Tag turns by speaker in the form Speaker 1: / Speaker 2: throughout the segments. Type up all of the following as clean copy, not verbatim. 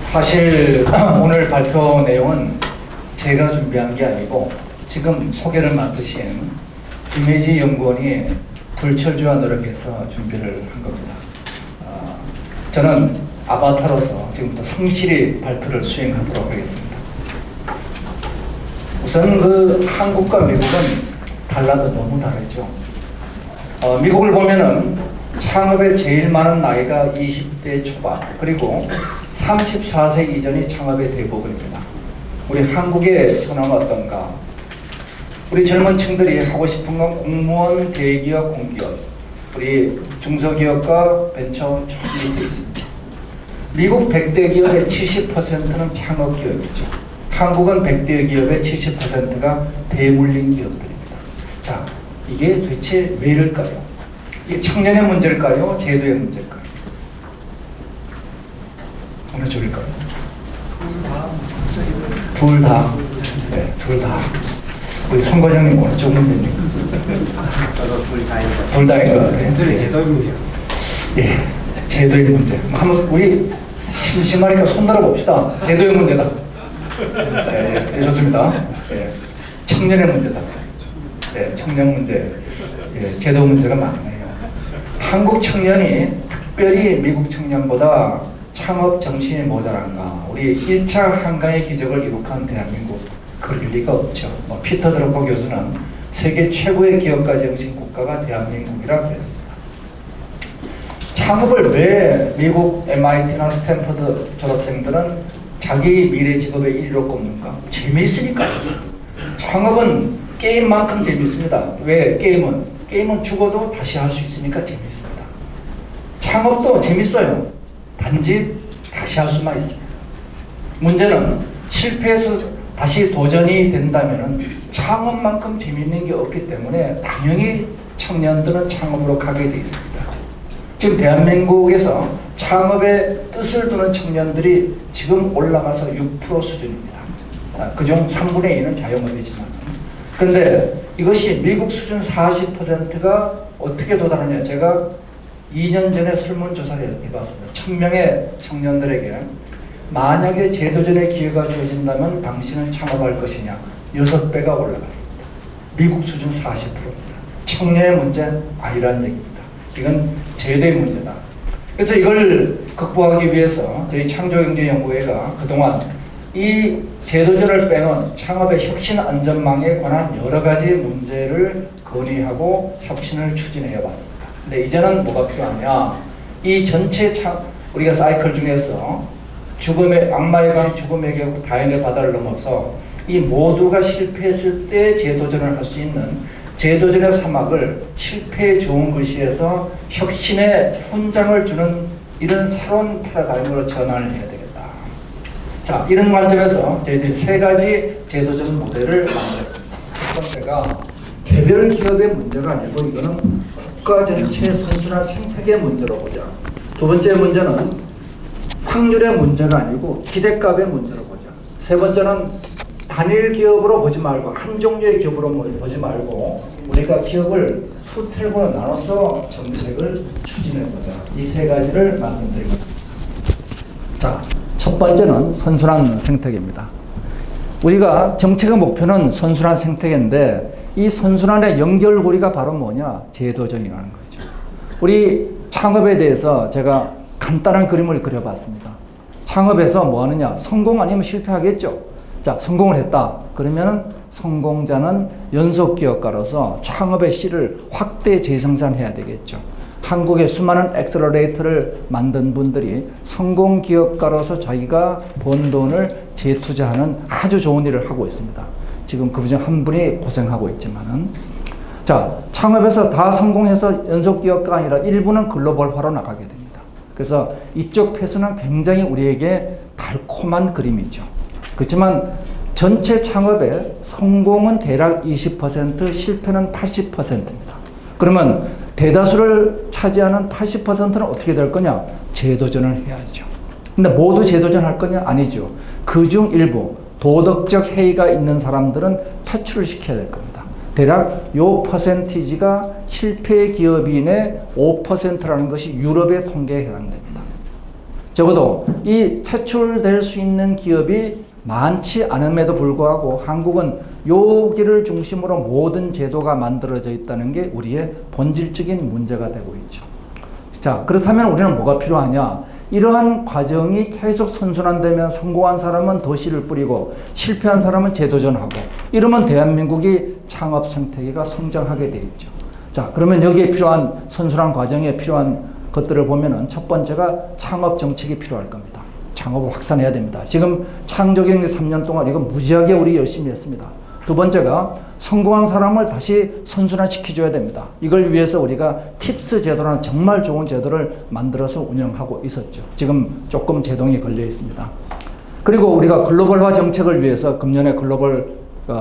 Speaker 1: 사실 오늘 발표 내용은 제가 준비한 게 아니고 지금 소개를 맡으신 김혜지 연구원이 불철주야 노력해서 준비를 한 겁니다. 저는 아바타로서 지금부터 성실히 발표를 수행하도록 하겠습니다. 우선 한국과 미국은 달라도 너무 다르죠. 미국을 보면은 창업에 제일 많은 나이가 20대 초반, 그리고 34세 이전이 창업의 대부분입니다. 우리 한국의 현황은 어떤가? 우리 젊은 층들이 하고 싶은 건 공무원, 대기업, 공기업, 우리 중소기업과 벤처 저기 돼 있습니다. 미국 100대 기업의 70%는 창업기업이죠. 한국은 100대 기업의 70%가 대물림 기업들입니다. 자, 이게 도대체 왜 이럴까요? 이게 청년의 문제일까요? 제도의 문제일까요? 어느 쪽일까요? 둘 다. 네, 둘 다. 우리 송 과장님 어느 쪽 문제입니까?
Speaker 2: 저도
Speaker 1: 둘 다인 것 같아요.
Speaker 2: 제도의 문제요.
Speaker 1: 예, 제도의 문제. 한번 우리 심심하니까 손들어 봅시다. 제도의 문제다. 예, 좋습니다. 예, 청년의 문제다. 예, 청년 문제, 예, 제도 문제가 많네요. 한국 청년이 특별히 미국 청년보다 창업 정신이 모자란가? 우리 1차 한강의 기적을 이룩한 대한민국, 그럴 리가 없죠. 피터 드러퍼 교수는 세계 최고의 기업가 정신 국가가 대한민국이라고 했습니다. 창업을 왜 미국 MIT나 스탠퍼드 졸업생들은 자기 미래 직업의 1위로 꼽는가? 재미있으니까요. 창업은 게임만큼 재밌습니다. 왜? 게임은 죽어도 다시 할 수 있으니까 재밌습니다. 창업도 재밌어요. 단지 다시 할 수만 있습니다. 문제는 실패해서 다시 도전이 된다면 창업만큼 재밌는 게 없기 때문에 당연히 청년들은 창업으로 가게 돼 있습니다. 지금 대한민국에서 창업에 뜻을 두는 청년들이 지금 올라가서 6% 수준입니다. 그중 3분의 2는 자영업이지만. 그런데 이것이 미국 수준 40%가 어떻게 도달하냐. 제가 2년 전에 설문조사를 해봤습니다. 1000명의 청년들에게 만약에 제도전의 기회가 주어진다면 당신은 창업할 것이냐. 6배가 올라갔습니다. 미국 수준 40%입니다. 청년의 문제 아니라는 얘기입니다. 이건 제도의 문제다. 그래서 이걸 극복하기 위해서 저희 창조경제연구회가 그동안 이 제도전을 빼놓은 창업의 혁신 안전망에 관한 여러 가지 문제를 건의하고 혁신을 추진해 왔습니다. 근데 이제는 뭐가 필요하냐? 이 전체 우리가 사이클 중에서 죽음의 악마의 강, 죽음의 계곡, 다행의 바다를 넘어서 이 모두가 실패했을 때 제도전을 할 수 있는 제도전의 사막을 실패의 좋은 글씨에서 혁신의 훈장을 주는 이런 새로운 패러다임으로 전환을 해야 되겠다. 자, 이런 관점에서 저희들이 3가지 제도전 모델을 만들었습니다. 첫 번째가 개별 기업의 문제가 아니고 이거는 국가 전체의 선순환 생태계의 문제로 보자. 두 번째 문제는 확률의 문제가 아니고 기대값의 문제로 보자. 세 번째는 단일 기업으로 보지 말고 한 종류의 기업으로 보지 말고 우리가 기업을 투트랙으로 나눠서 정책을 추진해보자. 이 3가지를 말씀드리겠습니다. 자, 첫 번째는 선순환 생태계입니다. 우리가 정책의 목표는 선순환 생태계인데 이 선순환의 연결고리가 바로 뭐냐? 제도전이라는 거죠. 우리 창업에 대해서 제가 간단한 그림을 그려봤습니다. 창업에서 뭐 하느냐? 성공 아니면 실패하겠죠. 자, 성공을 했다. 그러면은 성공자는 연속기업가로서 창업의 씨를 확대 재생산해야 되겠죠. 한국의 수많은 엑셀러레이터를 만든 분들이 성공기업가로서 자기가 번 돈을 재투자하는 아주 좋은 일을 하고 있습니다. 지금 그중 한 분이 고생하고 있지만은. 자, 창업에서 다 성공해서 연속기업가가 아니라 일부는 글로벌화로 나가게 됩니다. 그래서 이쪽 패스는 굉장히 우리에게 달콤한 그림이죠. 그렇지만 전체 창업의 성공은 대략 20%, 실패는 80%입니다. 그러면 대다수를 차지하는 80%는 어떻게 될 거냐? 제도전을 해야죠. 근데 모두 제도전 할 거냐? 아니죠. 그중 일부 도덕적 해이가 있는 사람들은 퇴출을 시켜야 될 겁니다. 대략 요 퍼센티지가 실패 기업인의 5%라는 것이 유럽의 통계에 해당됩니다. 적어도 이 퇴출될 수 있는 기업이 많지 않음에도 불구하고 한국은 여기를 중심으로 모든 제도가 만들어져 있다는 게 우리의 본질적인 문제가 되고 있죠. 자, 그렇다면 우리는 뭐가 필요하냐? 이러한 과정이 계속 선순환되면 성공한 사람은 더 씨를 뿌리고 실패한 사람은 재도전하고 이러면 대한민국이 창업 생태계가 성장하게 돼 있죠. 자, 그러면 여기에 필요한 선순환 과정에 필요한 것들을 보면은 첫 번째가 창업 정책이 필요할 겁니다. 창업을 확산해야 됩니다. 지금 창조경제 3년 동안 이거 무지하게 우리 열심히 했습니다. 두 번째가 성공한 사람을 다시 선순환시켜줘야 됩니다. 이걸 위해서 우리가 팁스 제도라는 정말 좋은 제도를 만들어서 운영하고 있었죠. 지금 조금 제동이 걸려 있습니다. 그리고 우리가 글로벌화 정책을 위해서 금년에 글로벌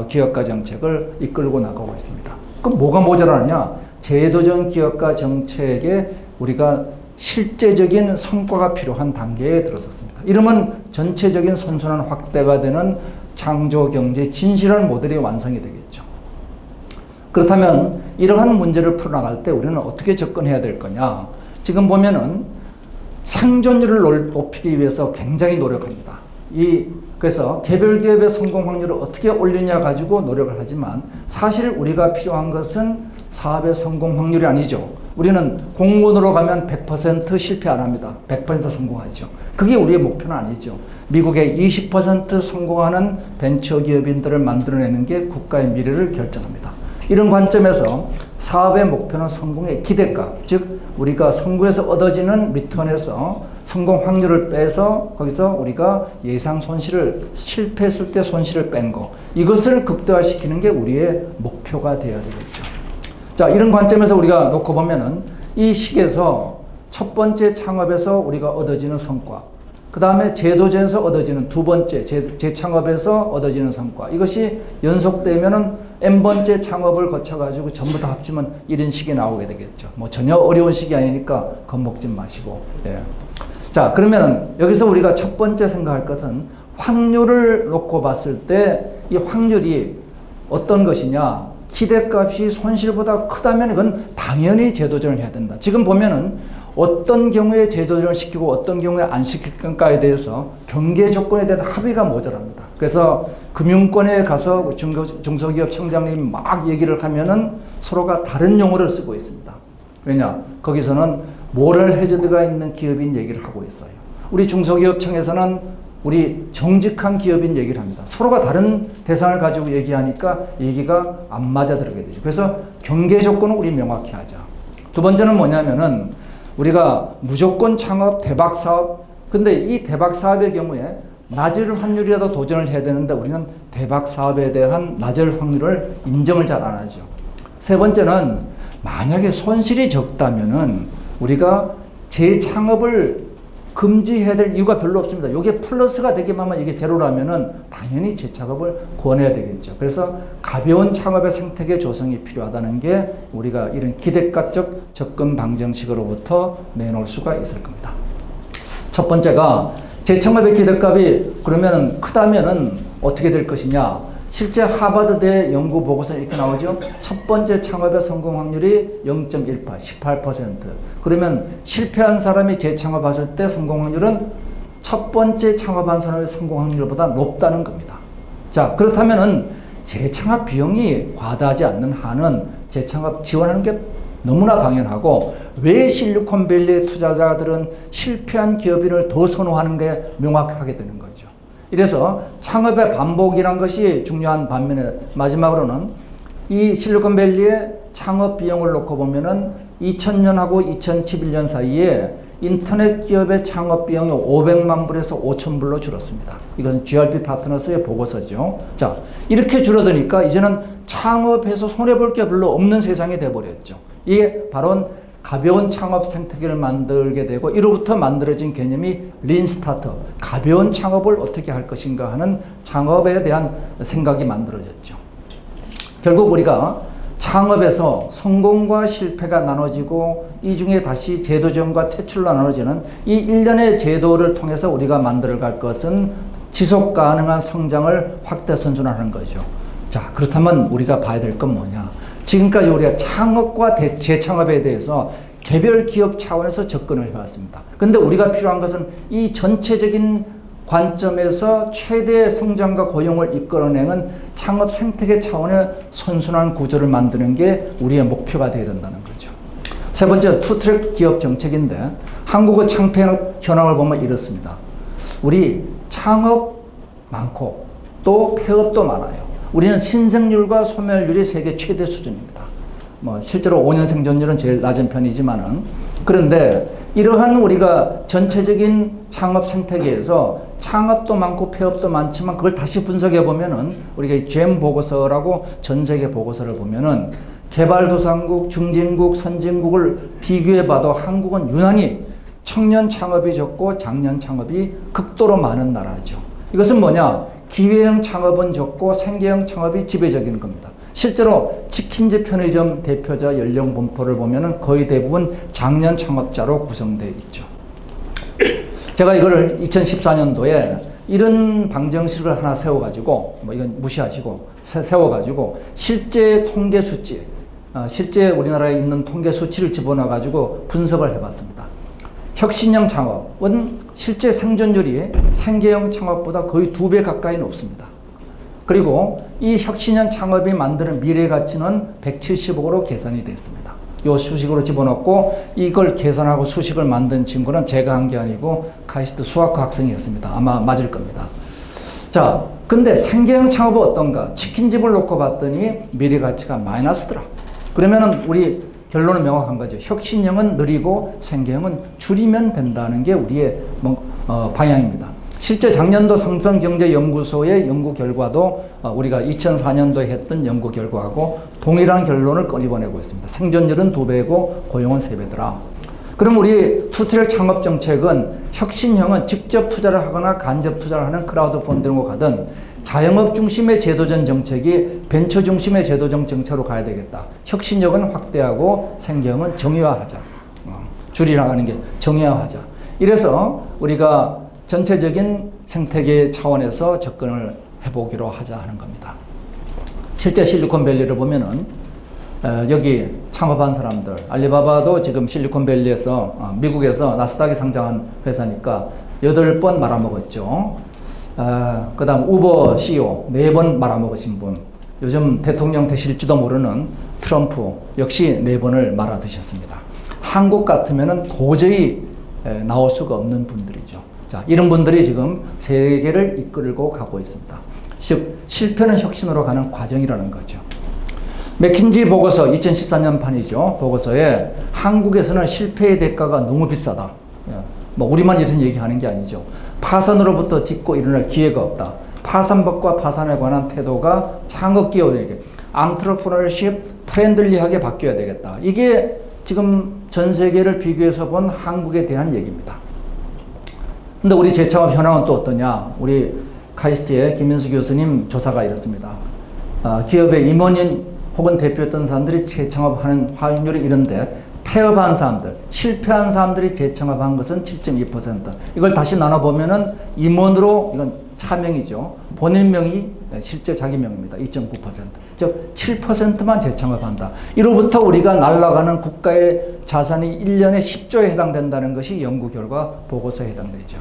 Speaker 1: 기업가 정책을 이끌고 나가고 있습니다. 그럼 뭐가 모자라냐? 제도적 기업가 정책에 우리가 실제적인 성과가 필요한 단계에 들어섰습니다. 이러면 전체적인 선순환 확대가 되는 창조경제의 진실한 모델이 완성이 되겠죠. 그렇다면 이러한 문제를 풀어나갈 때 우리는 어떻게 접근해야 될 거냐? 지금 보면은 생존율을 높이기 위해서 굉장히 노력합니다. 그래서 개별 기업의 성공 확률을 어떻게 올리냐 가지고 노력을 하지만 사실 우리가 필요한 것은 사업의 성공 확률이 아니죠. 우리는 공무원으로 가면 100% 실패 안 합니다. 100% 성공하죠. 그게 우리의 목표는 아니죠. 미국의 20% 성공하는 벤처기업인들을 만들어내는 게 국가의 미래를 결정합니다. 이런 관점에서 사업의 목표는 성공의 기대값, 즉 우리가 성공에서 얻어지는 리턴에서 성공 확률을 빼서 거기서 우리가 예상 손실을 실패했을 때 손실을 뺀 거, 이것을 극대화시키는 게 우리의 목표가 되어야 되겠죠. 자, 이런 관점에서 우리가 놓고 보면은 이 시기에서 첫 번째 창업에서 우리가 얻어지는 성과, 그 다음에 제도전에서 얻어지는 두 번째 재창업에서 얻어지는 성과, 이것이 연속되면은 n번째 창업을 거쳐가지고 전부 다 합치면 이런 식이 나오게 되겠죠. 뭐 전혀 어려운 식이 아니니까 겁먹지 마시고. 예. 자, 그러면은 여기서 우리가 첫 번째 생각할 것은 확률을 놓고 봤을 때 이 확률이 어떤 것이냐? 기대값이 손실보다 크다면 이건 당연히 재도전을 해야 된다. 지금 보면은 어떤 경우에 재도전을 시키고 어떤 경우에 안 시킬 건가에 대해서 경계 조건에 대한 합의가 모자랍니다. 그래서 금융권에 가서 중소기업 청장님이 막 얘기를 하면은 서로가 다른 용어를 쓰고 있습니다. 왜냐? 거기서는 모럴 해저드가 있는 기업인 얘기를 하고 있어요. 우리 중소기업청에서는 우리 정직한 기업인 얘기를 합니다. 서로가 다른 대상을 가지고 얘기하니까 얘기가 안 맞아들게 되죠. 그래서 경계 조건은 우리 명확히 하자. 두 번째는 뭐냐면은 우리가 무조건 창업, 대박 사업, 근데 이 대박 사업의 경우에 낮을 확률이라도 도전을 해야 되는데 우리는 대박 사업에 대한 낮을 확률을 인정을 잘 안 하죠. 세 번째는 만약에 손실이 적다면은 우리가 재창업을 금지해야 될 이유가 별로 없습니다. 이게 플러스가 되기만 하면 이게 제로라면은 당연히 재창업을 권해야 되겠죠. 그래서 가벼운 창업의 생태계 조성이 필요하다는 게 우리가 이런 기대값적 접근 방정식으로부터 내놓을 수가 있을 겁니다. 첫 번째가 재창업의 기대값이 그러면은 크다면은 어떻게 될 것이냐? 실제 하버드대 연구 보고서에 이렇게 나오죠. 첫 번째 창업의 성공 확률이 0.18, 18%. 그러면 실패한 사람이 재창업했을 때 성공 확률은 첫 번째 창업한 사람의 성공 확률보다 높다는 겁니다. 자, 그렇다면은 재창업 비용이 과다하지 않는 한은 재창업 지원하는 게 너무나 당연하고 왜 실리콘밸리의 투자자들은 실패한 기업인을 더 선호하는 게 명확하게 되는 거죠. 이래서 창업의 반복이란 것이 중요한 반면에 마지막으로는 이 실리콘밸리의 창업 비용을 놓고 보면은 2000년하고 2011년 사이에 인터넷 기업의 창업 비용이 500만 불에서 5천 불로 줄었습니다. 이것은 GRP 파트너스의 보고서죠. 자, 이렇게 줄어드니까 이제는 창업해서 손해볼 게 별로 없는 세상이 돼버렸죠. 이게 바로 가벼운 창업 생태계를 만들게 되고 이로부터 만들어진 개념이 린 스타트업, 가벼운 창업을 어떻게 할 것인가 하는 창업에 대한 생각이 만들어졌죠. 결국 우리가 창업에서 성공과 실패가 나눠지고 이 중에 다시 제도전과 퇴출로 나눠지는 이 일련의 제도를 통해서 우리가 만들어갈 것은 지속 가능한 성장을 확대 선순환하는 거죠. 자, 그렇다면 우리가 봐야 될 건 뭐냐? 지금까지 우리가 창업과 재창업에 대해서 개별 기업 차원에서 접근을 해왔습니다. 그런데 우리가 필요한 것은 이 전체적인 관점에서 최대 성장과 고용을 이끌어내는 창업 생태계 차원의 선순환 구조를 만드는 게 우리의 목표가 되어야 된다는 거죠. 세 번째, 투트랙 기업 정책인데 한국의 창업 현황을 보면 이렇습니다. 우리 창업 많고 또 폐업도 많아요. 우리는 신생률과 소멸률이 세계 최대 수준입니다. 실제로 5년 생존율은 제일 낮은 편이지만은, 그런데 이러한 우리가 전체적인 창업 생태계에서 창업도 많고 폐업도 많지만 그걸 다시 분석해 보면은 우리가 GEM 보고서라고 전 세계 보고서를 보면은 개발도상국, 중진국, 선진국을 비교해 봐도 한국은 유난히 청년 창업이 적고 장년 창업이 극도로 많은 나라죠. 이것은 뭐냐? 기회형 창업은 적고 생계형 창업이 지배적인 겁니다. 실제로 치킨집 편의점 대표자 연령 분포를 보면은 거의 대부분 장년 창업자로 구성되어 있죠. 제가 이거를 2014년도에 이런 방정식을 하나 세워가지고, 이건 무시하시고, 세워가지고, 실제 통계 수치, 실제 우리나라에 있는 통계 수치를 집어넣어가지고 분석을 해봤습니다. 혁신형 창업은 실제 생존율이 생계형 창업보다 거의 2배 가까이 높습니다. 그리고 이 혁신형 창업이 만드는 미래 가치는 170억으로 계산이 됐습니다. 요 수식으로 집어넣고 이걸 계산하고 수식을 만든 친구는 제가 한 게 아니고 카이스트 수학과 학생이었습니다. 아마 맞을 겁니다. 자, 근데 생계형 창업은 어떤가? 치킨집을 놓고 봤더니 미래 가치가 마이너스더라. 그러면은 우리 결론은 명확한 거죠. 혁신형은 느리고 생계형은 줄이면 된다는 게 우리의 방향입니다. 실제 작년도 상평경제연구소의 연구 결과도 우리가 2004년도에 했던 연구 결과하고 동일한 결론을 꺼내보내고 있습니다. 생존율은 2배고 고용은 3배더라. 그럼 우리 투트랙 창업 정책은 혁신형은 직접 투자를 하거나 간접 투자를 하는 크라우드 펀딩으로 가든 자영업 중심의 제도전 정책이 벤처 중심의 제도적 정책으로 가야 되겠다. 혁신력은 확대하고 생계형은 정의화하자. 줄이나가는 게 정의화하자. 이래서 우리가 전체적인 생태계 차원에서 접근을 해보기로 하자 하는 겁니다. 실제 실리콘밸리를 보면은 여기 창업한 사람들, 알리바바도 지금 실리콘밸리에서 미국에서 나스닥에 상장한 회사니까 8번 말아먹었죠. 그 다음 우버 CEO 4번 말아먹으신 분, 요즘 대통령 되실지도 모르는 트럼프 역시 4번을 말아드셨습니다. 한국 같으면 도저히 나올 수가 없는 분들이죠. 자, 이런 분들이 지금 세계를 이끌고 가고 있습니다. 즉, 실패는 혁신으로 가는 과정이라는 거죠. 맥킨지 보고서 2014년 판이죠. 보고서에 한국에서는 실패의 대가가 너무 비싸다. 우리만 이런 얘기하는 게 아니죠. 파산으로부터 딛고 일어날 기회가 없다. 파산법과 파산에 관한 태도가 창업기업에게 안트러프너십 프렌들리하게 바뀌어야 되겠다. 이게 지금 전 세계를 비교해서 본 한국에 대한 얘기입니다. 근데 우리 재창업 현황은 또 어떠냐? 우리 카이스트의 김민수 교수님 조사가 이렇습니다. 기업의 임원인 혹은 대표였던 사람들이 재창업하는 확률이 이런데 폐업한 사람들, 실패한 사람들이 재창업한 것은 7.2%. 이걸 다시 나눠보면은 임원으로, 이건 차명이죠. 본인 명이 실제 자기 명입니다. 2.9%. 즉 7%만 재창업한다. 이로부터 우리가 날아가는 국가의 자산이 1년에 10조에 해당된다는 것이 연구 결과 보고서에 해당되죠.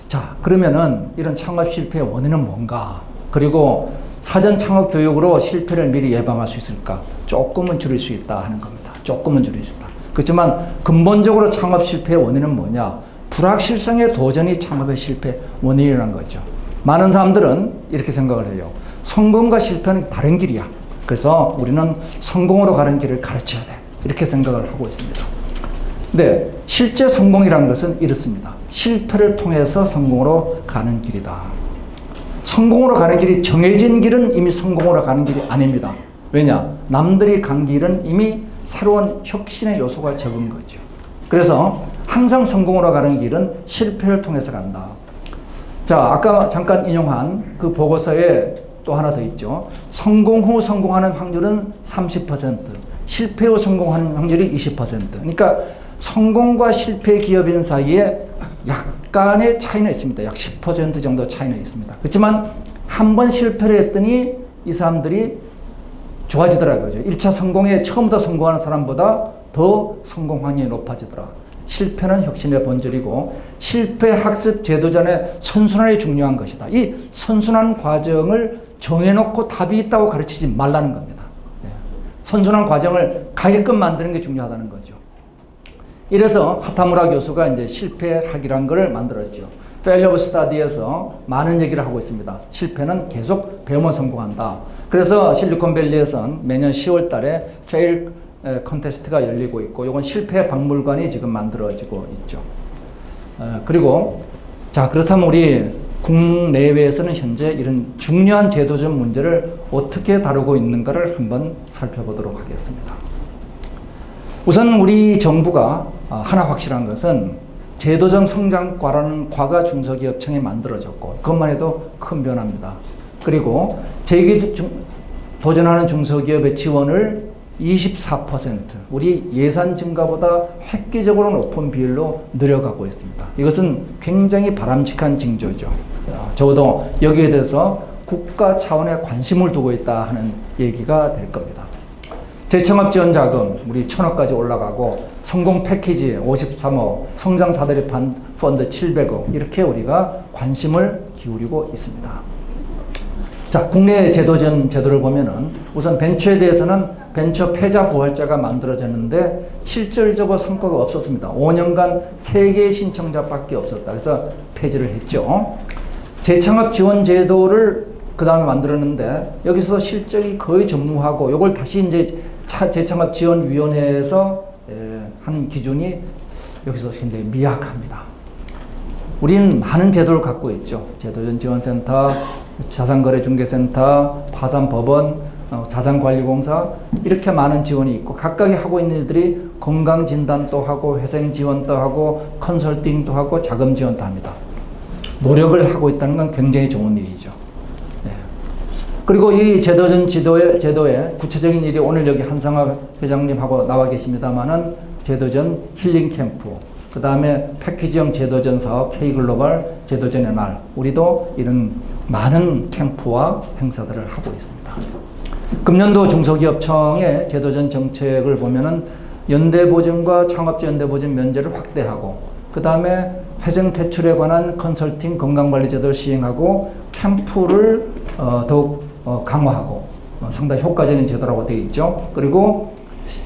Speaker 1: 자, 그러면은 이런 창업 실패의 원인은 뭔가? 그리고 사전 창업 교육으로 실패를 미리 예방할 수 있을까? 조금은 줄일 수 있다 하는 겁니다. 조금은 줄일 수 있다. 그렇지만 근본적으로 창업 실패의 원인은 뭐냐? 불확실성의 도전이 창업의 실패 원인이라는 거죠. 많은 사람들은 이렇게 생각을 해요. 성공과 실패는 다른 길이야. 그래서 우리는 성공으로 가는 길을 가르쳐야 돼. 이렇게 생각을 하고 있습니다. 근데 실제 성공이라는 것은 이렇습니다. 실패를 통해서 성공으로 가는 길이다. 성공으로 가는 길이 정해진 길은 이미 성공으로 가는 길이 아닙니다. 왜냐? 남들이 간 길은 이미 새로운 혁신의 요소가 적은 거죠. 그래서 항상 성공으로 가는 길은 실패를 통해서 간다. 자, 아까 잠깐 인용한 그 보고서에 또 하나 더 있죠. 성공 후 성공하는 확률은 30%, 실패 후 성공하는 확률이 20%. 그러니까 성공과 실패 기업인 사이에 약간의 차이는 있습니다. 약 10% 정도 차이는 있습니다. 그렇지만 한 번 실패를 했더니 이 사람들이 좋아지더라고요. 1차 성공에 처음부터 성공하는 사람보다 더 성공 확률이 높아지더라. 실패는 혁신의 본질이고 실패 학습 제도전의 선순환이 중요한 것이다. 이 선순환 과정을 정해놓고 답이 있다고 가르치지 말라는 겁니다. 선순환 과정을 가게끔 만드는 게 중요하다는 거죠. 이래서 하타무라 교수가 이제 실패학이라는 것을 만들었죠. Failure of Study에서 많은 얘기를 하고 있습니다. 실패는 계속 배우면 성공한다. 그래서 실리콘밸리에서는 매년 10월 달에 Fail 컨테스트가 열리고 있고, 이건 실패 박물관이 지금 만들어지고 있죠. 그리고 자, 그렇다면 우리 국내외에서는 현재 이런 중요한 제도적 문제를 어떻게 다루고 있는가를 한번 살펴보도록 하겠습니다. 우선 우리 정부가 하나 확실한 것은 제도적 성장과라는 과가 중소기업청이 만들어졌고, 그것만 해도 큰 변화입니다. 그리고 도전하는 중소기업의 지원을 24%, 우리 예산 증가보다 획기적으로 높은 비율로 늘어가고 있습니다. 이것은 굉장히 바람직한 징조죠. 적어도 여기에 대해서 국가 차원의 관심을 두고 있다 하는 얘기가 될 겁니다. 재창업 지원 자금 우리 1,000억까지 올라가고, 성공 패키지 53억, 성장 사다리 펀드 700억, 이렇게 우리가 관심을 기울이고 있습니다. 자, 국내 제도를 보면은 우선 벤처에 대해서는 벤처 패자 부활자가 만들어졌는데 실질적으로 성과가 없었습니다. 5년간 3개의 신청자밖에 없었다. 그래서 폐지를 했죠. 재창업 지원 제도를 그 다음에 만들었는데 여기서 실적이 거의 전무하고, 이걸 다시 이제 재창업 지원위원회에서 한 기준이 여기서 굉장히 미약합니다. 우리는 많은 제도를 갖고 있죠. 제도전 지원센터, 자산거래중개센터, 파산법원, 자산관리공사, 이렇게 많은 지원이 있고, 각각이 하고 있는 일들이 건강진단도 하고, 회생지원도 하고, 컨설팅도 하고, 자금지원도 합니다. 노력을 하고 있다는 건 굉장히 좋은 일이죠. 네. 그리고 이 제도전 제도의 구체적인 일이 오늘 여기 한상화 회장님하고 나와 계십니다만은 제도전 힐링 캠프, 그 다음에 패키지형 제도전 사업 K글로벌 제도전의 날, 우리도 이런 많은 캠프와 행사들을 하고 있습니다. 금년도 중소기업청의 제도전 정책을 보면은 연대보증과 창업자 연대보증 면제를 확대하고, 그 다음에 회생 퇴출에 관한 컨설팅 건강관리 제도를 시행하고, 캠프를 더욱 강화하고, 상당히 효과적인 제도라고 되어 있죠. 그리고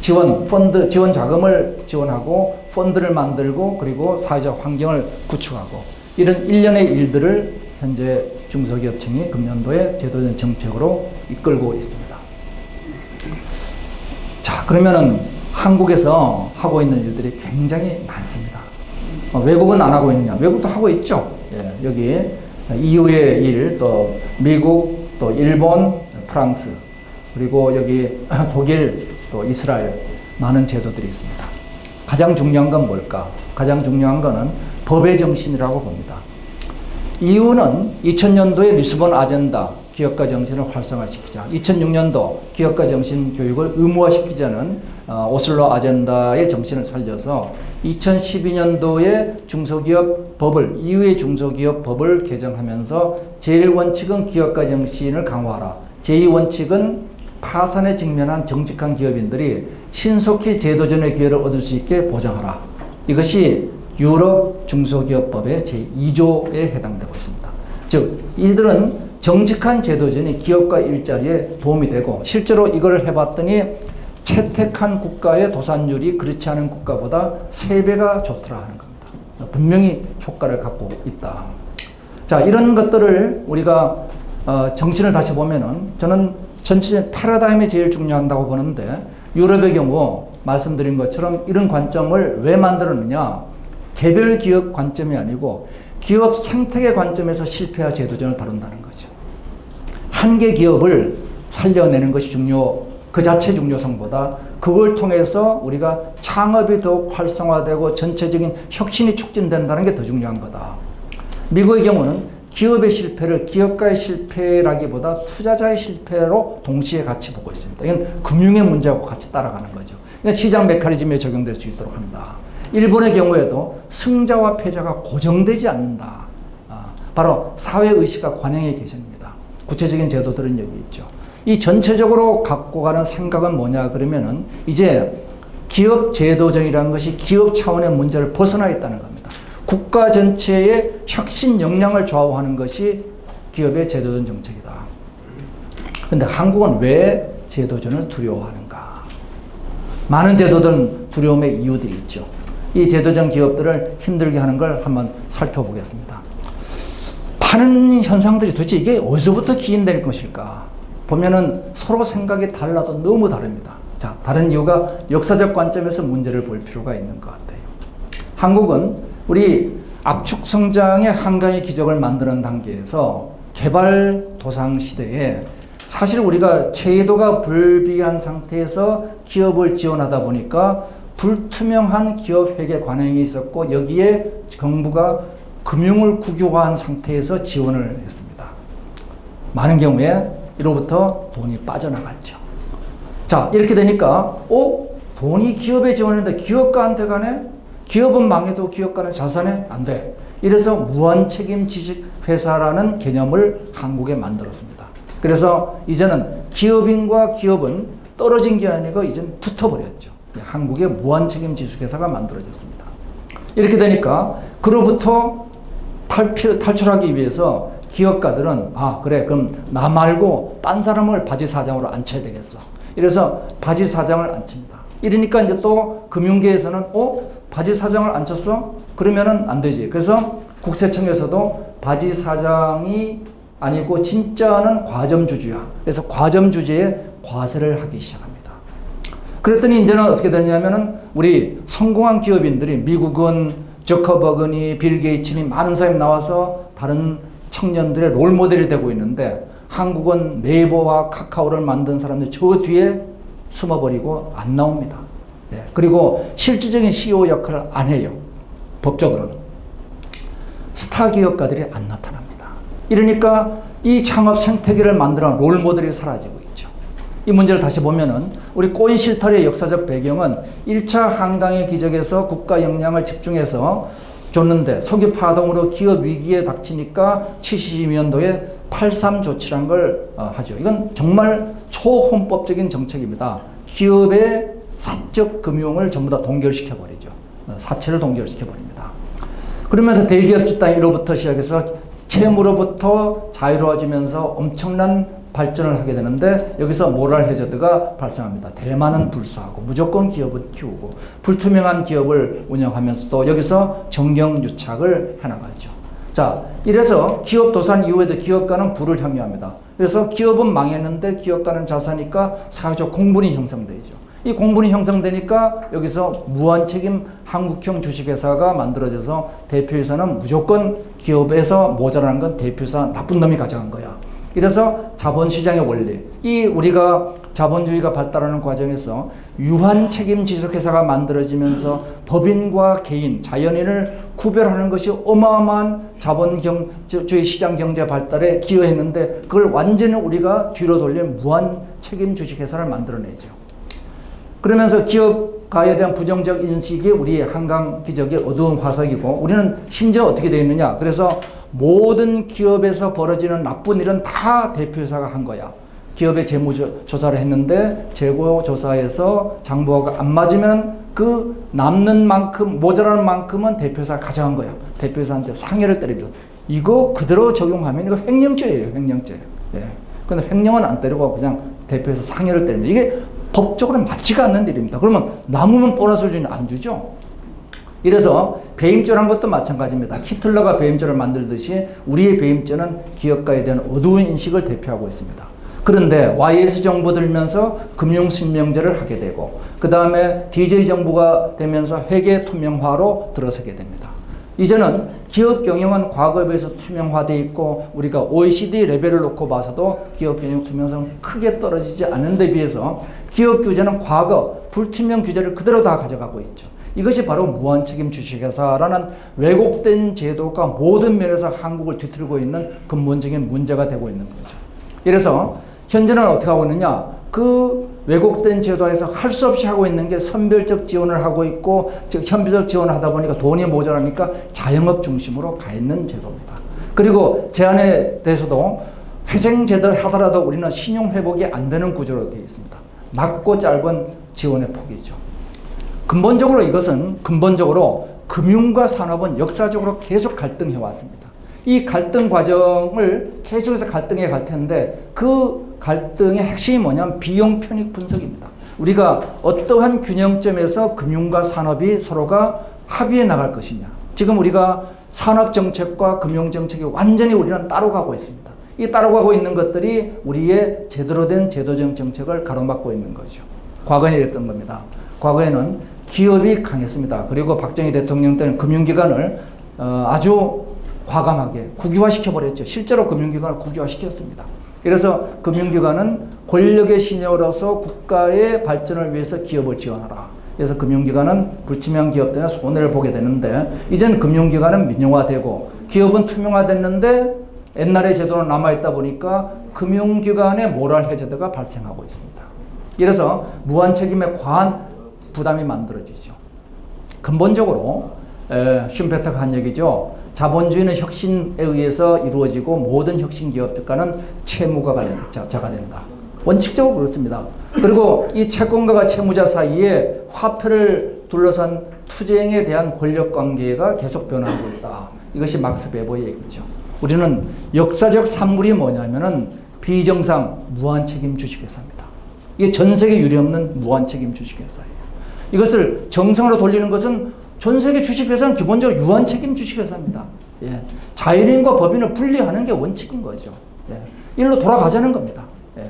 Speaker 1: 지원 자금을 지원하고, 펀드를 만들고, 그리고 사회적 환경을 구축하고, 이런 일련의 일들을 현재 중소기업청이 금년도에 제도전 정책으로 이끌고 있습니다. 자, 그러면은 한국에서 하고 있는 일들이 굉장히 많습니다. 외국은 안 하고 있느냐? 외국도 하고 있죠. 예, 여기 EU의 일, 또 미국, 또 일본, 프랑스, 그리고 여기 독일, 또 이스라엘, 많은 제도들이 있습니다. 가장 중요한 건 뭘까? 가장 중요한 거는 법의 정신이라고 봅니다. EU는 2000년도에 리스본 아젠다 기업가 정신을 활성화시키자, 2006년도 기업가 정신 교육을 의무화시키자는 오슬로 아젠다의 정신을 살려서 2012년도에 중소기업 법을, EU의 중소기업 법을 개정하면서 제1원칙은 기업가 정신을 강화하라, 제2원칙은 파산에 직면한 정직한 기업인들이 신속히 제도전의 기회를 얻을 수 있게 보장하라. 이것이 유럽 중소기업법의 제2조에 해당되고 있습니다. 즉, 이들은 정직한 제도전이 기업과 일자리에 도움이 되고, 실제로 이걸 해봤더니 채택한 국가의 도산율이 그렇지 않은 국가보다 3배가 좋더라 하는 겁니다. 분명히 효과를 갖고 있다. 자, 이런 것들을 우리가 정신을 다시 보면은 저는 전체 패러다임이 제일 중요하다고 보는데, 유럽의 경우 말씀드린 것처럼 이런 관점을 왜 만들었느냐? 개별 기업 관점이 아니고 기업 생태계 관점에서 실패와 제도전을 다룬다는 거죠. 한 개 기업을 살려내는 것이 그 자체 중요성보다 그걸 통해서 우리가 창업이 더욱 활성화되고 전체적인 혁신이 촉진된다는 게 더 중요한 거다. 미국의 경우는 기업의 실패를 기업가의 실패라기보다 투자자의 실패로 동시에 같이 보고 있습니다. 이건 금융의 문제하고 같이 따라가는 거죠. 그러니까 시장 메커니즘에 적용될 수 있도록 한다. 일본의 경우에도 승자와 패자가 고정되지 않는다. 바로 사회의식과 관행의 개선입니다. 구체적인 제도들은 여기 있죠. 이 전체적으로 갖고 가는 생각은 뭐냐 그러면은, 이제 기업 제도정이라는 것이 기업 차원의 문제를 벗어나 있다는 겁니다. 국가 전체의 혁신 역량을 좌우하는 것이 기업의 제도전 정책이다. 그런데 한국은 왜 제도전을 두려워하는가? 많은 제도전 두려움의 이유들이 있죠. 이 제도전 기업들을 힘들게 하는 걸 한번 살펴보겠습니다. 많은 현상들이 도대체 이게 어디서부터 기인될 것일까? 보면은 서로 생각이 달라도 너무 다릅니다. 자, 다른 이유가 역사적 관점에서 문제를 볼 필요가 있는 것 같아요. 한국은 우리 압축 성장의 한강의 기적을 만드는 단계에서 개발도상 시대에 사실 우리가 제도가 불비한 상태에서 기업을 지원하다 보니까 불투명한 기업 회계 관행이 있었고 여기에 정부가 금융을 국유화한 상태에서 지원을 했습니다. 많은 경우에 이로부터 돈이 빠져나갔죠. 자, 이렇게 되니까 돈이 기업에 지원했는데 기업가한테 가네? 기업은 망해도 기업가는 자산에 안 돼. 이래서 무한책임 지식회사라는 개념을 한국에 만들었습니다. 그래서 이제는 기업인과 기업은 떨어진 게 아니고 이제는 붙어버렸죠. 한국의 무한책임 지식회사가 만들어졌습니다. 이렇게 되니까 그로부터 탈출하기 위해서 기업가들은 그래 그럼 나 말고 딴 사람을 바지 사장으로 앉혀야 되겠어. 이래서 바지 사장을 앉힙니다. 이러니까 이제 또 금융계에서는 바지 사장을 앉혔어? 그러면은 안 되지. 그래서 국세청에서도 바지 사장이 아니고 진짜는 과점주주야. 그래서 과점주주에 과세를 하기 시작합니다. 그랬더니 이제는 어떻게 되냐면은 우리 성공한 기업인들이 미국은 저커버그니 빌 게이츠니 많은 사람이 나와서 다른 청년들의 롤모델이 되고 있는데 한국은 네이버와 카카오를 만든 사람들 저 뒤에 숨어버리고 안 나옵니다. 네. 그리고 실질적인 CEO 역할을 안 해요. 법적으로는. 스타 기업가들이 안 나타납니다. 이러니까 이 창업 생태계를 만드는 롤모델이 사라지고 있죠. 이 문제를 다시 보면은 우리 꼬인 실타래의 역사적 배경은 1차 한강의 기적에서 국가 역량을 집중해서 줬는데 석유 파동으로 기업 위기에 닥치니까 72년도에 83 조치란 걸 하죠. 이건 정말 초헌법적인 정책입니다. 기업의 사적 금융을 전부 다 동결시켜버리죠. 사채를 동결시켜버립니다. 그러면서 대기업 집단 1호부터 시작해서 채무로부터 자유로워지면서 엄청난 발전을 하게 되는데 여기서 모랄 해저드가 발생합니다. 대만은 불사하고 무조건 기업은 키우고 불투명한 기업을 운영하면서 또 여기서 정경유착을 해나가죠. 자, 이래서 기업 도산 이후에도 기업가는 부를 향유합니다. 그래서 기업은 망했는데 기업가는 자사니까 사회적 공분이 형성되죠. 이 공분이 형성되니까 여기서 무한책임 한국형 주식회사가 만들어져서 대표이사는 무조건 기업에서 모자라는 건 대표이사 나쁜 놈이 가져간 거야. 이래서 자본시장의 원리, 이 우리가 자본주의가 발달하는 과정에서 유한책임 지속회사가 만들어지면서 법인과 개인, 자연인을 구별하는 것이 어마어마한 자본주의 시장 경제 발달에 기여했는데 그걸 완전히 우리가 뒤로 돌린 무한책임 주식회사를 만들어내죠. 그러면서 기업가에 대한 부정적 인식이 우리 한강 기적의 어두운 화석이고 우리는 심지어 어떻게 되어 있느냐. 그래서 모든 기업에서 벌어지는 나쁜 일은 다 대표이사가 한 거야. 기업의 재무조사를 했는데 재고조사에서 장부하고 안 맞으면 그 남는 만큼 모자라는 만큼은 대표이사가 가져간 거야. 대표이사한테 상해를 때립니다. 이거 그대로 적용하면 이거 횡령죄예요. 횡령죄. 예. 근데 횡령은 안 때리고 그냥 대표이사 상해를 때립니다. 이게 법적으로 맞지가 않는 일입니다. 그러면 남으면 보너스를 주는 안 주죠. 이래서 배임죄라는 것도 마찬가지입니다. 히틀러가 배임죄를 만들듯이 우리의 배임죄는 기업가에 대한 어두운 인식을 대표하고 있습니다. 그런데 YS 정부 들면서 금융실명제를 하게 되고 그 다음에 DJ 정부가 되면서 회계 투명화로 들어서게 됩니다. 이제는 기업 경영은 과거에 비해서 투명화되어 있고 우리가 OECD 레벨을 놓고 봐서도 기업 경영 투명성은 크게 떨어지지 않은 데 비해서 기업 규제는 과거 불투명 규제를 그대로 다 가져가고 있죠. 이것이 바로 무한책임 주식회사라는 왜곡된 제도가 모든 면에서 한국을 뒤틀고 있는 근본적인 문제가 되고 있는 거죠. 이래서 현재는 어떻게 하고 있느냐? 그 왜곡된 제도에서 할 수 없이 하고 있는 게 선별적 지원을 하고 있고 즉 현비적 지원을 하다 보니까 돈이 모자라니까 자영업 중심으로 가 있는 제도입니다. 그리고 제안에 대해서도 회생 제도를 하더라도 우리는 신용 회복이 안 되는 구조로 되어 있습니다. 낮고 짧은 지원의 폭이죠. 근본적으로 이것은 근본적으로 금융과 산업은 역사적으로 계속 갈등해 왔습니다. 이 갈등 과정을 계속해서 갈등해 갈 텐데 그 갈등의 핵심이 뭐냐면 비용 편익 분석입니다. 우리가 어떠한 균형점에서 금융과 산업이 서로가 합의해 나갈 것이냐. 지금 우리가 산업정책과 금융정책이 완전히 우리는 따로 가고 있습니다. 이 따로 가고 있는 것들이 우리의 제대로 된 제도적 정책을 가로막고 있는 거죠. 과거에는 이랬던 겁니다. 과거에는 기업이 강했습니다. 그리고 박정희 대통령 때는 금융기관을 아주 과감하게 국유화시켜버렸죠. 실제로 금융기관을 국유화시켰습니다. 그래서 금융기관은 권력의 신여로서 국가의 발전을 위해서 기업을 지원하라. 그래서 금융기관은 불투명한 기업 때문에 손해를 보게 되는데 이젠 금융기관은 민영화되고 기업은 투명화됐는데 옛날의 제도는 남아있다 보니까 금융기관의 모랄 해저드가 발생하고 있습니다. 그래서 무한 책임의 과한 부담이 만들어지죠. 근본적으로 슈페터가 한 얘기죠. 자본주의는 혁신에 의해서 이루어지고 모든 혁신 기업 특가는 채무가가 자가 된다. 원칙적으로 그렇습니다. 그리고 이 채권가와 채무자 사이에 화폐를 둘러싼 투쟁에 대한 권력 관계가 계속 변화하고 있다. 이것이 막스 베버의 얘기죠. 우리는 역사적 산물이 뭐냐면은 비정상 무한책임 주식회사입니다. 이게 전 세계 유례없는 무한책임 주식회사예요. 이것을 정상으로 돌리는 것은 전 세계 주식회사는 기본적으로 유한책임 주식회사입니다. 예. 자연인과 법인을 분리하는 게 원칙인 거죠. 예. 일로 돌아가자는 겁니다. 예.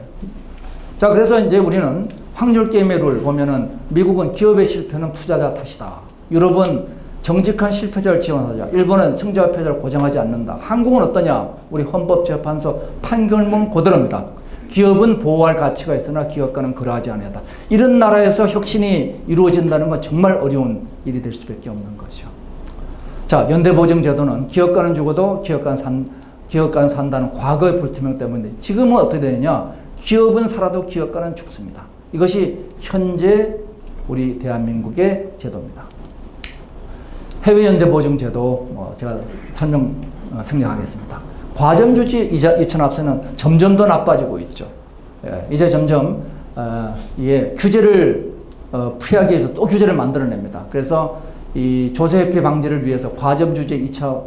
Speaker 1: 자, 그래서 이제 우리는 확률 게임의 룰 보면은 미국은 기업의 실패는 투자자 탓이다. 유럽은 정직한 실패자를 지원하자. 일본은 승자와 패자를 고정하지 않는다. 한국은 어떠냐? 우리 헌법재판소 판결문 그대로입니다. 기업은 보호할 가치가 있으나 기업가는 그러하지 않는다. 이런 나라에서 혁신이 이루어진다는 건 정말 어려운 일이 될 수밖에 없는 거죠. 자, 연대보증제도는 기업가는 죽어도 기업가는 산다는 과거의 불투명 때문에 지금은 어떻게 되느냐? 기업은 살아도 기업가는 죽습니다. 이것이 현재 우리 대한민국의 제도입니다. 해외연대보증제도 제가 설명하겠습니다. 과점주지 이천 앞서는 점점 더 나빠지고 있죠. 예, 이제 점점 규제를 피하기 위해서 또 규제를 만들어냅니다. 그래서 이 조세회피 방지를 위해서 과점주지 2차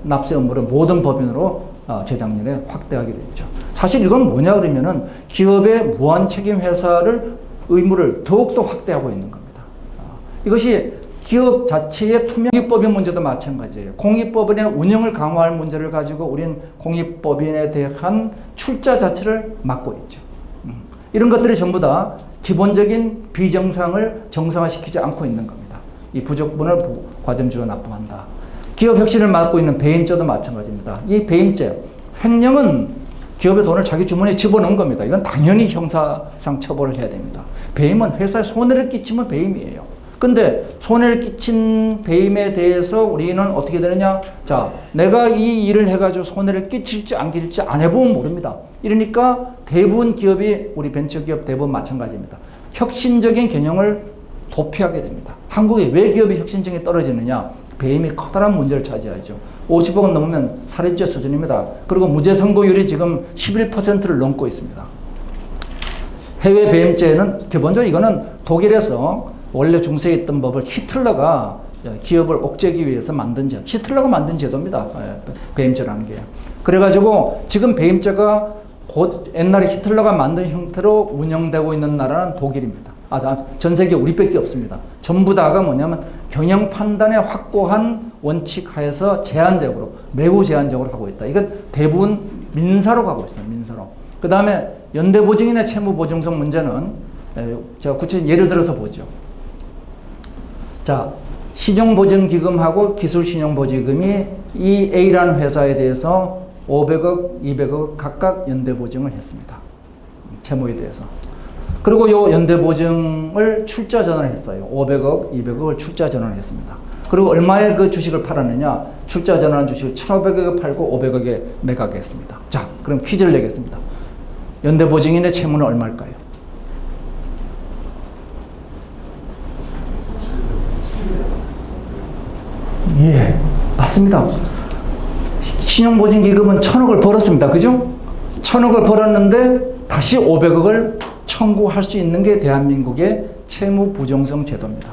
Speaker 1: 납세 업무를 모든 법인으로 재작년에 확대하게 됐죠. 사실 이건 뭐냐 그러면은 기업의 무한책임 회사를 의무를 더욱더 확대하고 있는 겁니다. 이것이 기업 자체의 투명법인 문제도 마찬가지예요. 공익법인의 운영을 강화할 문제를 가지고 우리는 공익법인에 대한 출자 자체를 막고 있죠. 이런 것들이 전부 다 기본적인 비정상을 정상화시키지 않고 있는 겁니다. 이 부족분을 과점주로 납부한다. 기업 혁신을 맡고 있는 배임죄도 마찬가지입니다. 이 배임죄, 횡령은 기업의 돈을 자기 주머니에 집어넣은 겁니다. 이건 당연히 형사상 처벌을 해야 됩니다. 배임은 회사에 손해를 끼치면 배임이에요. 근데 손해를 끼친 배임에 대해서 우리는 어떻게 되느냐? 자, 내가 이 일을 해가지고 손해를 끼칠지 안 끼칠지 안 해보면 모릅니다. 이러니까 대부분 기업이 우리 벤처기업 대부분 마찬가지입니다. 혁신적인 경영을 도피하게 됩니다. 한국의 왜 기업의 혁신성이 떨어지느냐? 배임이 커다란 문제를 차지하죠. 50억원 넘으면 살인죄 수준입니다. 그리고 무죄 선고율이 지금 11%를 넘고 있습니다. 해외 배임죄는 기본적으로 이거는 독일에서 원래 중세에 있던 법을 히틀러가 기업을 옥죄기 위해서 만든 제도, 히틀러가 만든 제도입니다. 배임죄라는 게. 그래가지고 지금 배임죄가 곧 옛날에 히틀러가 만든 형태로 운영되고 있는 나라는 독일입니다. 전 세계 우리밖에 없습니다. 전부 다가 뭐냐면 경영 판단의 확고한 원칙 하에서 제한적으로, 매우 제한적으로 하고 있다. 이건 대부분 민사로 가고 있어요. 민사로. 그 다음에 연대보증인의 채무보증성 문제는 제가 구체적인 예를 들어서 보죠. 자, 신용보증기금하고 기술신용보증기금이 이 A라는 회사에 대해서 500억, 200억 각각 연대보증을 했습니다. 채무에 대해서. 그리고 요 연대보증을 출자 전환을 했어요. 500억, 200억을 출자 전환을 했습니다. 그리고 얼마에 그 주식을 팔았느냐? 출자 전환한 주식을 1,500억에 팔고 500억에 매각했습니다. 자, 그럼 퀴즈를 내겠습니다. 연대보증인의 채무는 얼마일까요? 예, 맞습니다. 신용보증기금은 1,000억을 벌었습니다. 그죠? 1,000억을 벌었는데 다시 500억을 청구할 수 있는 게 대한민국의 채무부정성 제도입니다.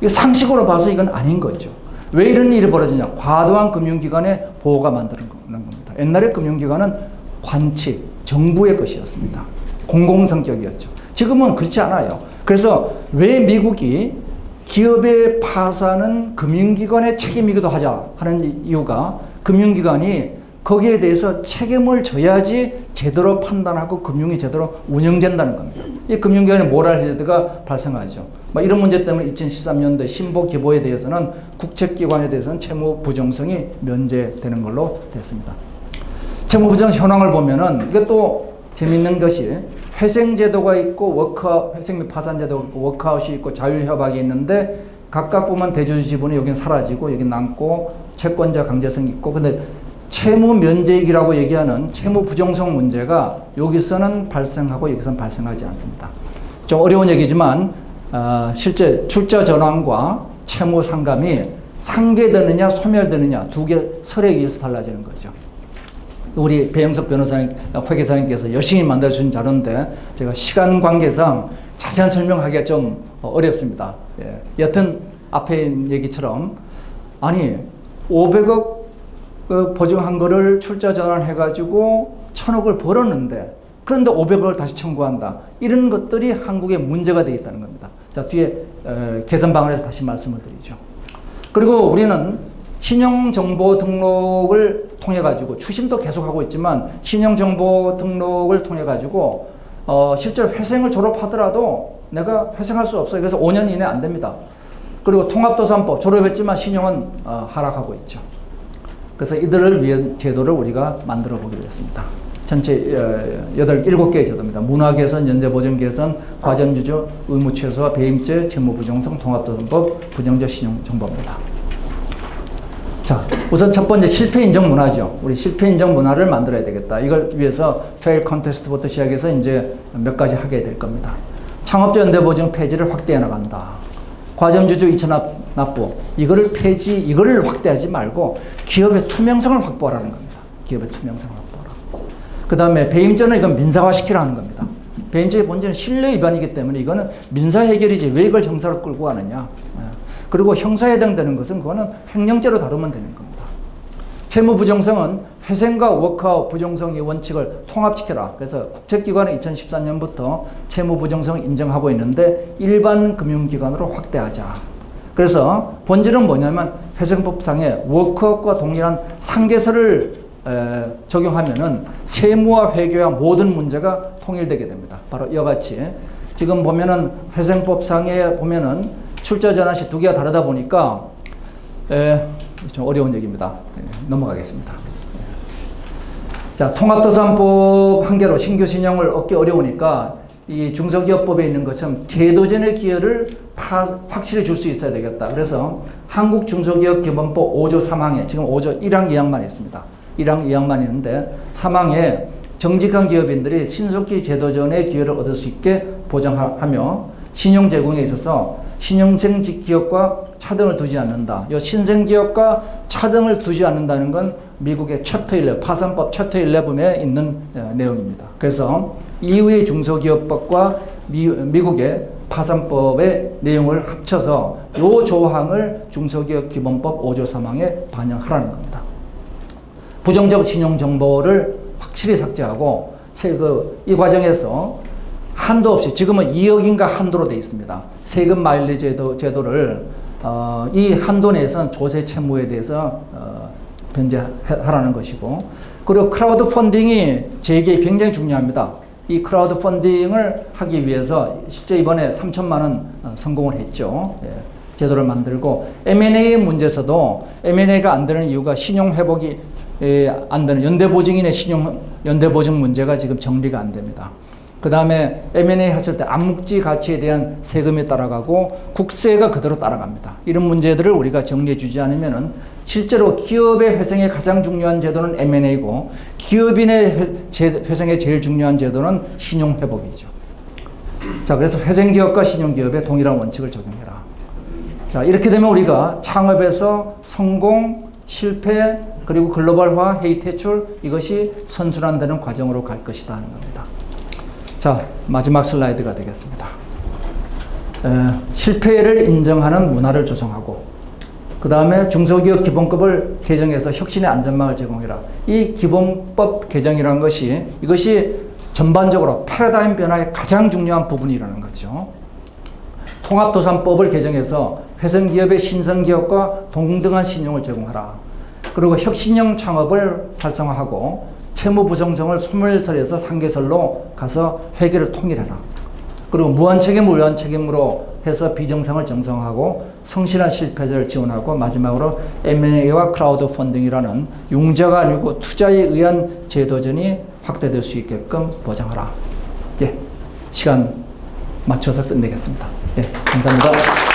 Speaker 1: 이거 상식으로 봐서 이건 아닌 거죠. 왜 이런 일이 벌어지냐? 과도한 금융기관의 보호가 만드는 겁니다. 옛날에 금융기관은 관치, 정부의 것이었습니다. 공공 성격이었죠. 지금은 그렇지 않아요. 그래서 왜 미국이 기업의 파산은 금융기관의 책임이기도 하자 하는 이유가 금융기관이 거기에 대해서 책임을 져야지 제대로 판단하고 금융이 제대로 운영된다는 겁니다. 이 금융기관의 모랄 헤드가 발생하죠. 이런 문제 때문에 2013년도에 신보 기보에 대해서는 국책기관에 대해서는 채무 부정성이 면제되는 걸로 됐습니다. 채무 부정 현황을 보면은 이것도 재밌는 것이 회생제도가 있고 회생 및 파산제도가 있고 워크아웃이 있고 자율협약이 있는데 각각 보면 대주주 지분이 여긴 사라지고 여긴 남고 채권자 강제성이 있고 근데 채무 면제익이라고 얘기하는 채무 부정성 문제가 여기서는 발생하고 여기서는 발생하지 않습니다. 좀 어려운 얘기지만 실제 출자 전환과 채무 상감이 상계되느냐 소멸되느냐 두 개 설에 의해서 달라지는 거죠. 우리 배영석 변호사님, 회계사님께서 열심히 만들어준 자료인데 제가 시간 관계상 자세한 설명하기가 좀 어렵습니다. 예. 여튼 앞에 얘기처럼 아니 500억 보증한 거를 출자 전환해가지고 1000억을 벌었는데 그런데 500억을 다시 청구한다. 이런 것들이 한국에 문제가 되어 있다는 겁니다. 자, 뒤에 개선 방안에서 다시 말씀을 드리죠. 그리고 우리는 신용정보 등록을 통해 가지고 추심도 계속하고 있지만 신용정보 등록을 통해 가지고 실제로 회생을 졸업하더라도 내가 회생할 수 없어요. 그래서 5년 이내 안 됩니다. 그리고 통합도산법 졸업했지만 신용은 하락하고 있죠. 그래서 이들을 위한 제도를 우리가 만들어 보기로 했습니다. 전체 7개의 제도입니다. 문화개선, 연대보증개선, 과점주주, 의무최소화, 배임죄, 채무부정성, 통합도산법, 부정적 신용정보입니다. 자, 우선 첫 번째 실패 인정 문화죠. 우리 실패 인정 문화를 만들어야 되겠다. 이걸 위해서 fail contest부터 시작해서 이제 몇 가지 하게 될 겁니다. 창업자 연대보증 폐지를 확대해 나간다. 과점주주 이체납부 이거를 확대하지 말고 기업의 투명성을 확보하라는 겁니다. 기업의 투명성을 확보하라. 그 다음에 배임죄는 이건 민사화시키라는 겁니다. 배임죄의 본질은 신뢰 위반이기 때문에 이거는 민사 해결이지 왜 이걸 형사로 끌고 가느냐. 그리고 형사에 해당되는 것은 그거는 횡령죄로 다루면 되는 겁니다. 채무 부정성은 회생과 워크아웃 부정성의 원칙을 통합시켜라. 그래서 국책기관은 2014년부터 채무 부정성을 인정하고 있는데 일반 금융기관으로 확대하자. 그래서 본질은 뭐냐면 회생법상의 워크아웃과 동일한 상계서를 적용하면은 세무와 회계와 모든 문제가 통일되게 됩니다. 바로 이와 같이 지금 보면은 회생법상에 보면은 출자 전환 시 두 개가 다르다 보니까 좀 어려운 얘기입니다. 넘어가겠습니다. 자, 통합도산법 한 개로 신규 신용을 얻기 어려우니까 이 중소기업법에 있는 것처럼 제도전의 기여를 확실히 줄 수 있어야 되겠다. 그래서 한국중소기업기본법 5조 3항에 지금 5조 1항 2항만 있습니다. 1항 2항만 있는데 3항에 정직한 기업인들이 신속히 제도전의 기여를 얻을 수 있게 보장하며 신용 제공에 있어서 신용생 기업과 차등을 두지 않는다. 이 신생기업과 차등을 두지 않는다는 건 미국의 챕터 11, 파산법 챕터 11에 있는 내용입니다. 그래서 이후의 중소기업법과 미국의 파산법의 내용을 합쳐서 이 조항을 중소기업기본법 5조 3항에 반영하라는 겁니다. 부정적 신용정보를 확실히 삭제하고 이 과정에서 한도 없이 지금은 2억인가 한도로 되어 있습니다. 세금 마일리지 제도를 이 한도 내에서는 조세 채무에 대해서 변제하라는 것이고 그리고 크라우드 펀딩이 제게 굉장히 중요합니다. 이 크라우드 펀딩을 하기 위해서 실제 이번에 3천만 원 성공을 했죠. 예, 제도를 만들고 M&A 문제에서도 M&A가 안 되는 이유가 신용 회복이 안 되는 연대보증인의 연대보증 문제가 지금 정리가 안 됩니다. 그 다음에 M&A 했을 때 암묵지 가치에 대한 세금이 따라가고 국세가 그대로 따라갑니다. 이런 문제들을 우리가 정리해 주지 않으면은 실제로 기업의 회생에 가장 중요한 제도는 M&A고 기업인의 회생에 제일 중요한 제도는 신용회복이죠. 자, 그래서 회생기업과 신용기업의 동일한 원칙을 적용해라. 자, 이렇게 되면 우리가 창업에서 성공, 실패, 그리고 글로벌화, 해이 퇴출 이것이 선순환되는 과정으로 갈 것이다 하는 겁니다. 자, 마지막 슬라이드가 되겠습니다. 실패를 인정하는 문화를 조성하고, 그 다음에 중소기업 기본법을 개정해서 혁신의 안전망을 제공해라. 이 기본법 개정이라는 것이, 이것이 전반적으로 패러다임 변화의 가장 중요한 부분이라는 거죠. 통합도산법을 개정해서 회선기업의 신성기업과 동등한 신용을 제공하라. 그리고 혁신형 창업을 활성화하고 채무부정성을 소멸설에서 상계설로 가서 회계를 통일해라. 그리고 무한책임, 무한책임으로 해서 비정상을 정상화하고 성실한 실패자를 지원하고, 마지막으로 M&A와 크라우드 펀딩이라는 융자가 아니고 투자에 의한 제도전이 확대될 수 있게끔 보장하라. 예, 시간 맞춰서 끝내겠습니다. 예, 감사합니다.